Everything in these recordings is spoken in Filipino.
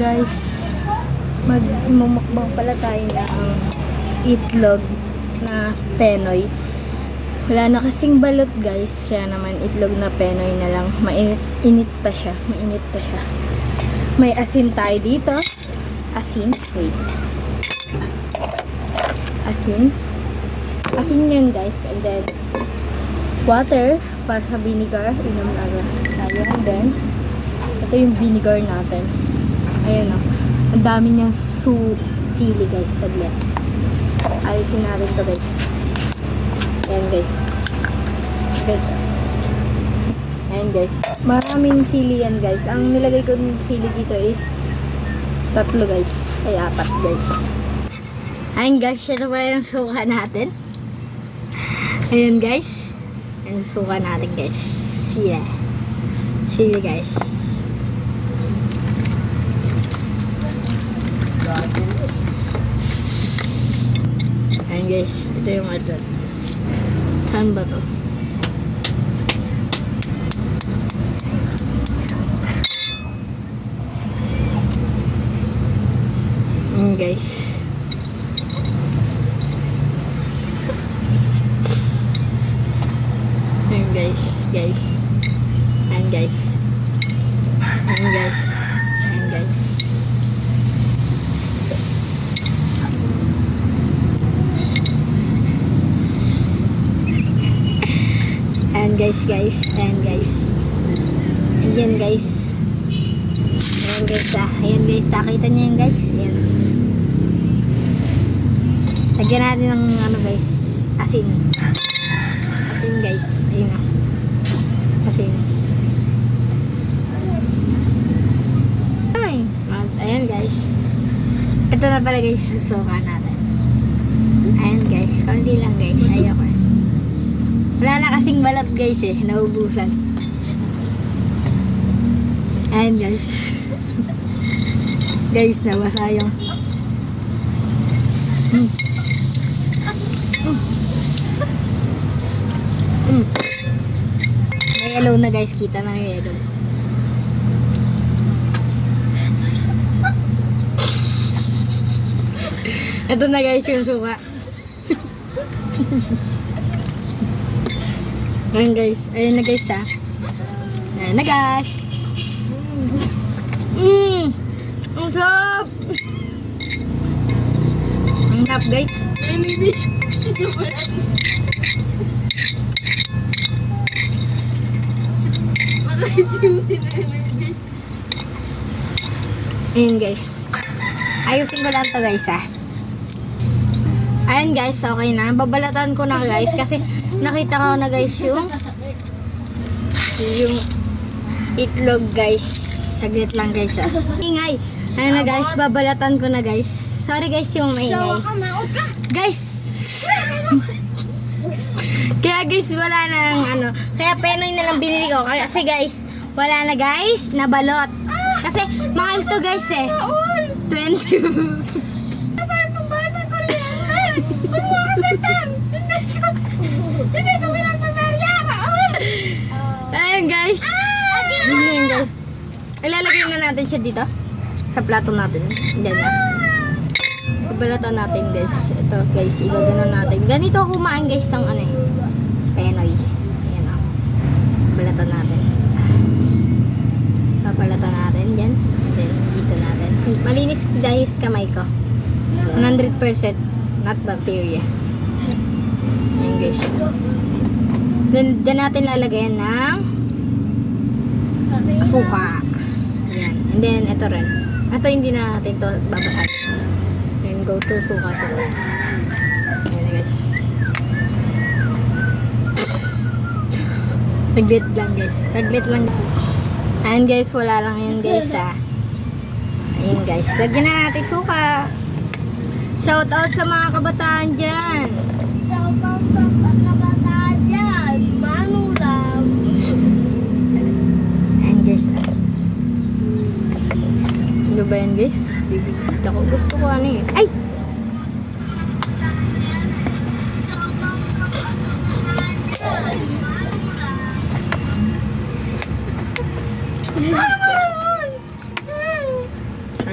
guys, magmumukbang pala tayo ng itlog na Penoy. Wala na kasing balot guys, kaya naman itlog na Penoy na lang. Mainit pa siya. May asin tayo dito. Asin, wait. Asin yan guys. And then water para sa vinegar. Inom na tayo. And then ito yung vinegar natin. Ayan o. Ang dami niyang sili guys. Saglit. Alisin natin to guys. Ayan guys. Ayan guys. Maraming sili yan guys. Ang nilagay ko ng sili dito is 3 guys. Ay 4 guys. Ayan guys. Ito pala yung suka natin. Ayan guys. Ayan yung suka natin guys. Sili guys. Ayan guys. Ito yung adult. Saan ba to? Ayan guys. Ayan guys. Ayan guys. Ayan guys. Ayan guys. Ayan guys. Ayan guys. Ayan guys. Ayan guys. Ayan guys. Nakita niyo yan guys. Ayan. Lagyan natin ng ano guys. Asin guys. Ayan o. Asin. Ay. Ayan guys. Ito na pala guys. Susuka natin. Ayan guys. Kundi lang guys. Ayoko. Wala na kasing balat guys eh. Naubusan. Ayan guys. Guys, nabasa yung may yellow na guys. Kita na yung yellow. Ito na guys yung suka. Ayan guys. Ayan na guys ha. Ayan na guys. Ang sarap. Ang sarap guys. Ayan guys. Ayusin ko lang to guys ha. Ayan guys, okay na. Babalatan ko na guys kasi nakita ko na guys yung itlog guys. Saglit lang guys ha. Ingay. Ayan na guys, babalatan ko na guys. Sorry guys yung maingay. Guys. Kaya guys wala nang ano. Kaya Penoy na lang binili ko. Kasi guys, wala na guys, nabalot. Kasi mahal to guys eh. 20. Hindi ko pinagpaparya. Ayan guys. Ayan guys. Ilalagay na natin siya dito. Sa plato natin. Diyan na. Ibalatan natin guys. Ito guys. Igagano natin. Ganito ako kumain guys ng ano eh. Penoy. Ayan o. Ibalatan natin. Papalatan natin. Diyan. Then dito natin. Malinis guys kamay ko. 100%. Not bacteria. Ayan guys. Then dyan natin lalagyan ng suka. Ayan. And then ito rin. Ito hindi na natin to babasahin. Then go to suka. Ayan guys. Taglit lang guys. Taglit lang. Ayan guys. Wala lang yun guys ha. Ayan guys. Lagyan na natin suka. Shout out sa mga kabataan dyan. Shout out sa mga kabataan dyan. Manulang. Ayan guys. Ano ba yan guys? Bibigsit ako. Gusto ko ano eh. Ay!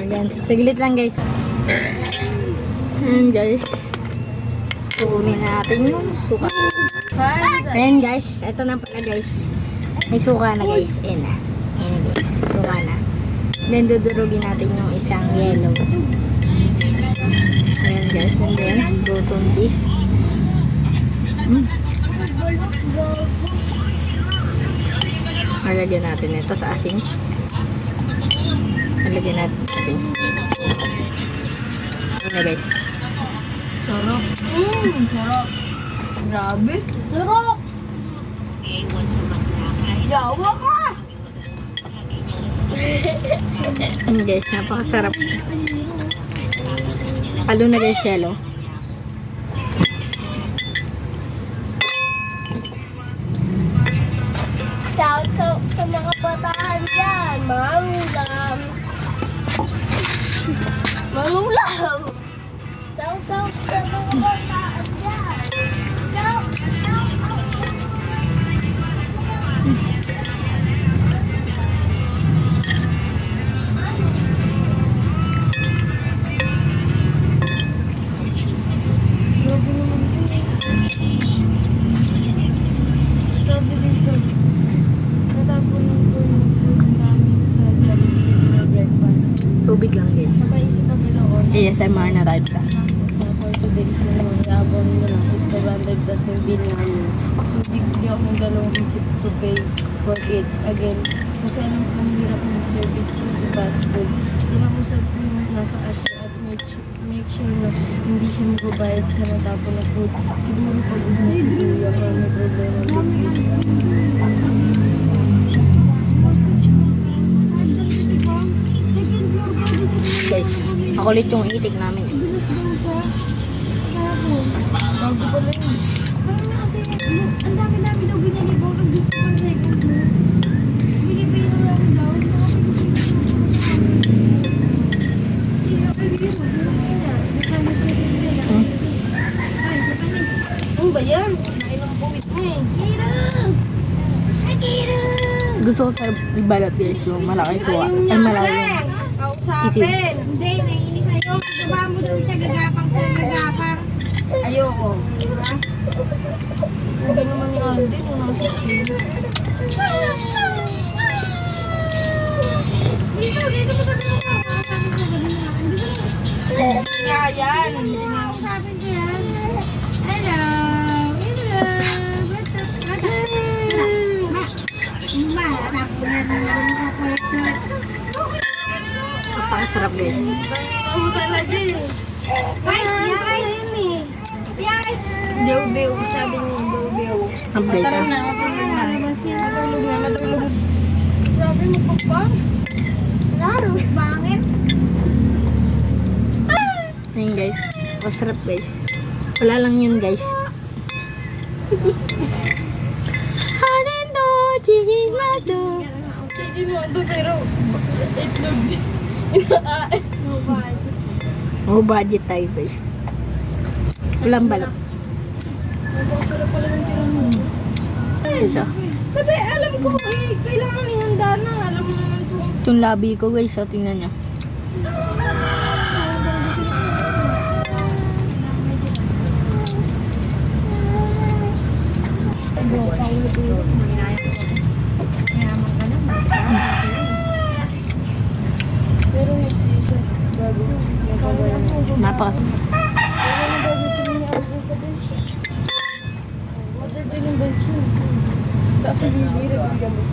Ayan, saglit lang guys. Ayan guys. Kukunin natin yung suka. Ayan guys, ito na pala guys. May suka na guys. Ayan na. Ayan guys, suka na. Then dudurugin natin yung isang yellow. Ayan guys, and then button this. Lalagyan natin ito sa asin. Lalagyan natin sa asin. Ayan na guys. Sarap. Sarap. Grabe. Sarap! Yawa ka! Ayan guys, napakasarap. Halo na guys, yellow. Shout out sa mga bataan dyan. Mangulam. Mangulam! Shout out sa mga bataan dyan. Shout out. Sabi dito, natapunan ko yung food namin sa gabi na breakfast. Tubig lang guys. Napaisip ako doon. ASMR na type ka. Na for 2 days na naman, yabang nyo lang. 500 plus yung bill namin. So, di ako ng dalawang isip to pay for it again. Kasi alam ko ang hirap ng service ko sa fast food. Tinakusap ko yung nasa cashier at make sure na hindi siya magbabayad sa natapon na food. Siguro pag na si Kuya kaya may problema with Guys, makulit yung itik namin. bago pala yun. Ang dami-dami daw binilibang. Ang gusto ko sa second floor. Binibigyan na lang daw. Ano ba yan? Nailang puwit mo eh. Gusto ko sa ibalat guys yung malaki suwa. Ay malaki yung sisig. Hindi, naiinis sa'yo. Gaba mo daw siya gagapang sa gagapang. Ayoko. Hindi naman ni Alden. Nasa Dito mo sabi mo ka. Sabi ko gabi na lang. Kaya yan. Sabi ko yan. Hello. Hello. Ma, anak ko yan. Kulit-kulit. Napakasarap guys. Ako talaga eh. Ay, yay. Yay. Bew-bew. Sabi niyo, bew-bew. Update Matulog na. na, matulog na. Matulog na, matulog. Grabe mo pa ba? Laro, bangit. Ayun guys. Masarap guys. Wala lang yun guys. Hanendo, chihin mato. Sige mo ito pero itlog din. No bad. Oh, budget tayo guys. Walang balot. Masarap pala ng tiramisu. Ito. Bebe, alam ko eh. Kailangan ihanda na. Alam mo naman ito. Itong labi ko guys. So, tingnan nyo. Pero hindi siya bago. Napakas. Ano na bago sila ni Alden sa bench? Order din yung bench niya. Tsaka sa bibira yung gamit.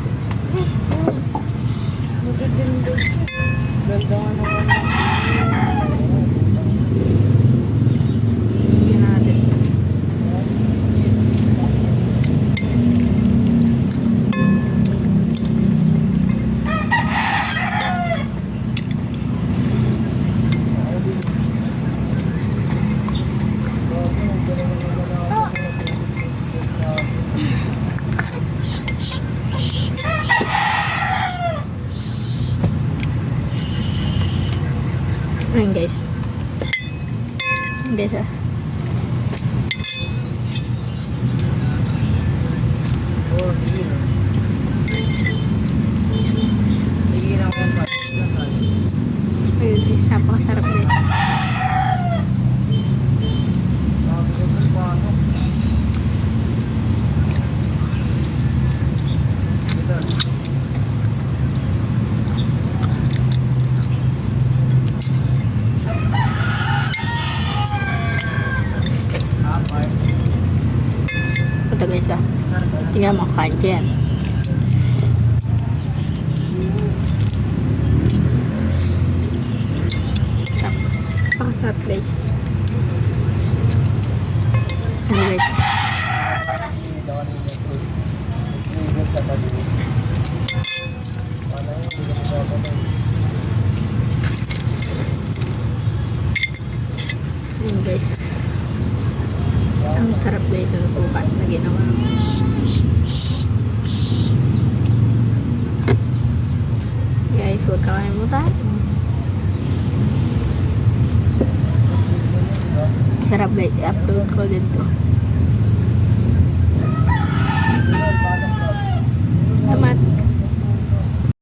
Order din yung bench niya. Ganda nga naman. Tingnan natin. Ayan guys. Ayan guys ah. Ayun guys, napakasarap guys. Ito guys ah. Tingnan mo, kain ko yan. Napakasarap guys. Ano guys? Ayun guys. Ang sarap guys ng sukat na ginawa. Guys, huwag kalimutan. Sarap guys, i-upload ko din to.